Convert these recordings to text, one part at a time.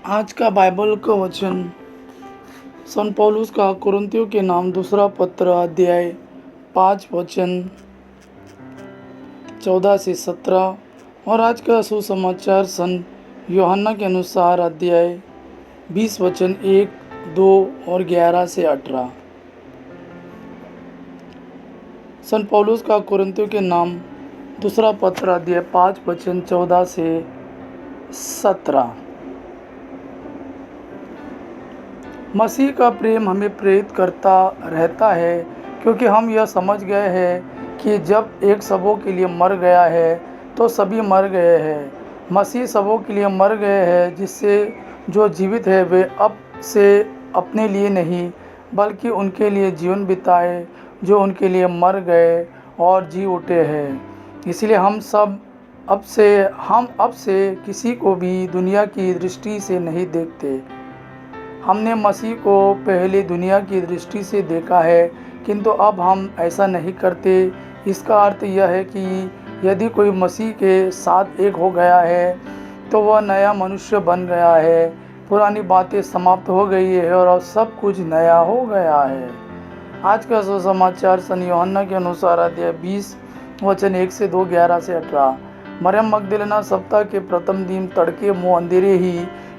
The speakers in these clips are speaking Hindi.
आज का बाइबल का वचन सन पौलुस का कुरिन्थियों के नाम दूसरा पत्र अध्याय 5 वचन 14 से 17 और आज का सुसमाचार सन यूहन्ना के अनुसार अध्याय 20 वचन 1, 2 और 11 से 18। सन पौलुस का कुरिन्थियों के नाम दूसरा पत्र अध्याय 5 वचन 14 से 17। मसीह का प्रेम हमें प्रेरित करता रहता है, क्योंकि हम यह समझ गए हैं कि जब एक सबों के लिए मर गया है तो सभी मर गए हैं। मसीह सबों के लिए मर गए हैं, जिससे जो जीवित है वे अब से अपने लिए नहीं बल्कि उनके लिए जीवन बिताए जो उनके लिए मर गए और जी उठे हैं। इसलिए हम अब से किसी को भी दुनिया की दृष्टि से नहीं देखते। हमने मसीह को पहले दुनिया की दृष्टि से देखा है, किंतु अब हम ऐसा नहीं करते। इसका अर्थ यह है कि यदि कोई मसीह के साथ एक हो गया है तो वह नया मनुष्य बन गया है। पुरानी बातें समाप्त हो गई है और अब सब कुछ नया हो गया है। आज का सुसमाचार सन यूहन्ना के अनुसार अध्याय 20 वचन 1 से 2, 11 से 18। मरियम मगदलेना सप्ताह के प्रथम दिन तड़के मुँह अंधेरे ही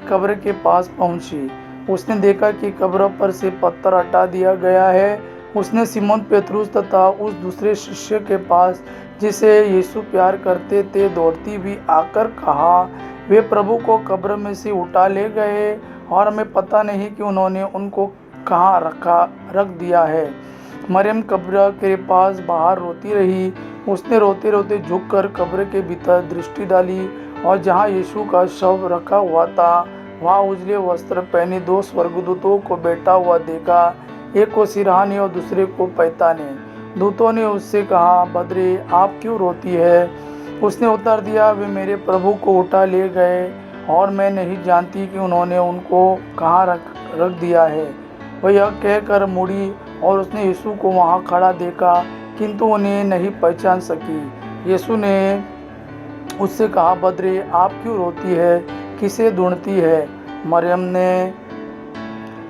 कब्र के पास पहुंची। उसने देखा कि कब्र पर से पत्थर हटा दिया गया है। उसने सिमोन पेतरुस तथा उस दूसरे शिष्य के पास जिसे यीशु प्यार करते थे दौड़ती हुई आकर कहा, वे प्रभु को कब्र में से उठा ले गए और हमें पता नहीं कि उन्होंने उनको कहाँ रख दिया है। मरियम कब्र के पास बाहर रोती रही। उसने रोते रोते झुककर कब्र के भीतर दृष्टि डाली और जहाँ यीशु का शव रखा हुआ था वहाँ उजले वस्त्र पहने दो स्वर्गदूतों को बैठा हुआ देखा, एक को सिरहाने और दूसरे को पैताने। दूतों ने उससे कहा, बद्रे, आप क्यों रोती है? उसने उत्तर दिया, वे मेरे प्रभु को उठा ले गए और मैं नहीं जानती कि उन्होंने उनको कहाँ रख दिया है। वह यह कहकर मुड़ी और उसने यीशु को वहाँ खड़ा देखा, किंतु उन्हें नहीं पहचान सकी। यीशु ने उससे कहा, बद्रे, आप क्यों रोती है? किसे ढूंढती है? मरियम ने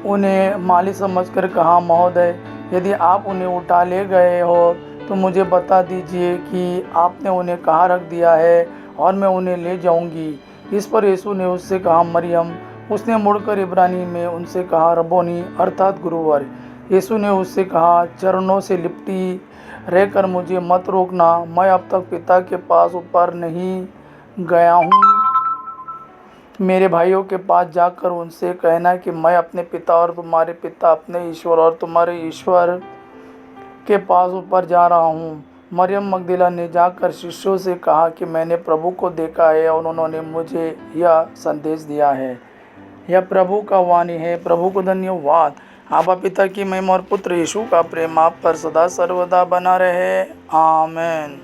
उन्हें माली समझकर कहा, महोदय, यदि आप उन्हें उठा ले गए हो तो मुझे बता दीजिए कि आपने उन्हें कहाँ रख दिया है और मैं उन्हें ले जाऊंगी। इस पर यीशु ने उससे कहा, मरियम। उसने मुड़कर इब्रानी में उनसे कहा, रब्बोनी, अर्थात गुरुवर। यीशु ने उससे कहा, चरणों से लिपटी रहकर मुझे मत रोकना। मैं अब तक पिता के पास ऊपर नहीं गया हूँ। मेरे भाइयों के पास जाकर उनसे कहना कि मैं अपने पिता और तुम्हारे पिता, अपने ईश्वर और तुम्हारे ईश्वर के पास ऊपर जा रहा हूँ। मरियम मगदलेना ने जाकर शिष्यों से कहा कि मैंने प्रभु को देखा है और उन्होंने मुझे यह संदेश दिया है। यह प्रभु का वाणी है। प्रभु को धन्यवाद। आबा पिता की महिमा और पुत्र यीशु का प्रेम आप पर सदा सर्वदा बना रहे। आमीन।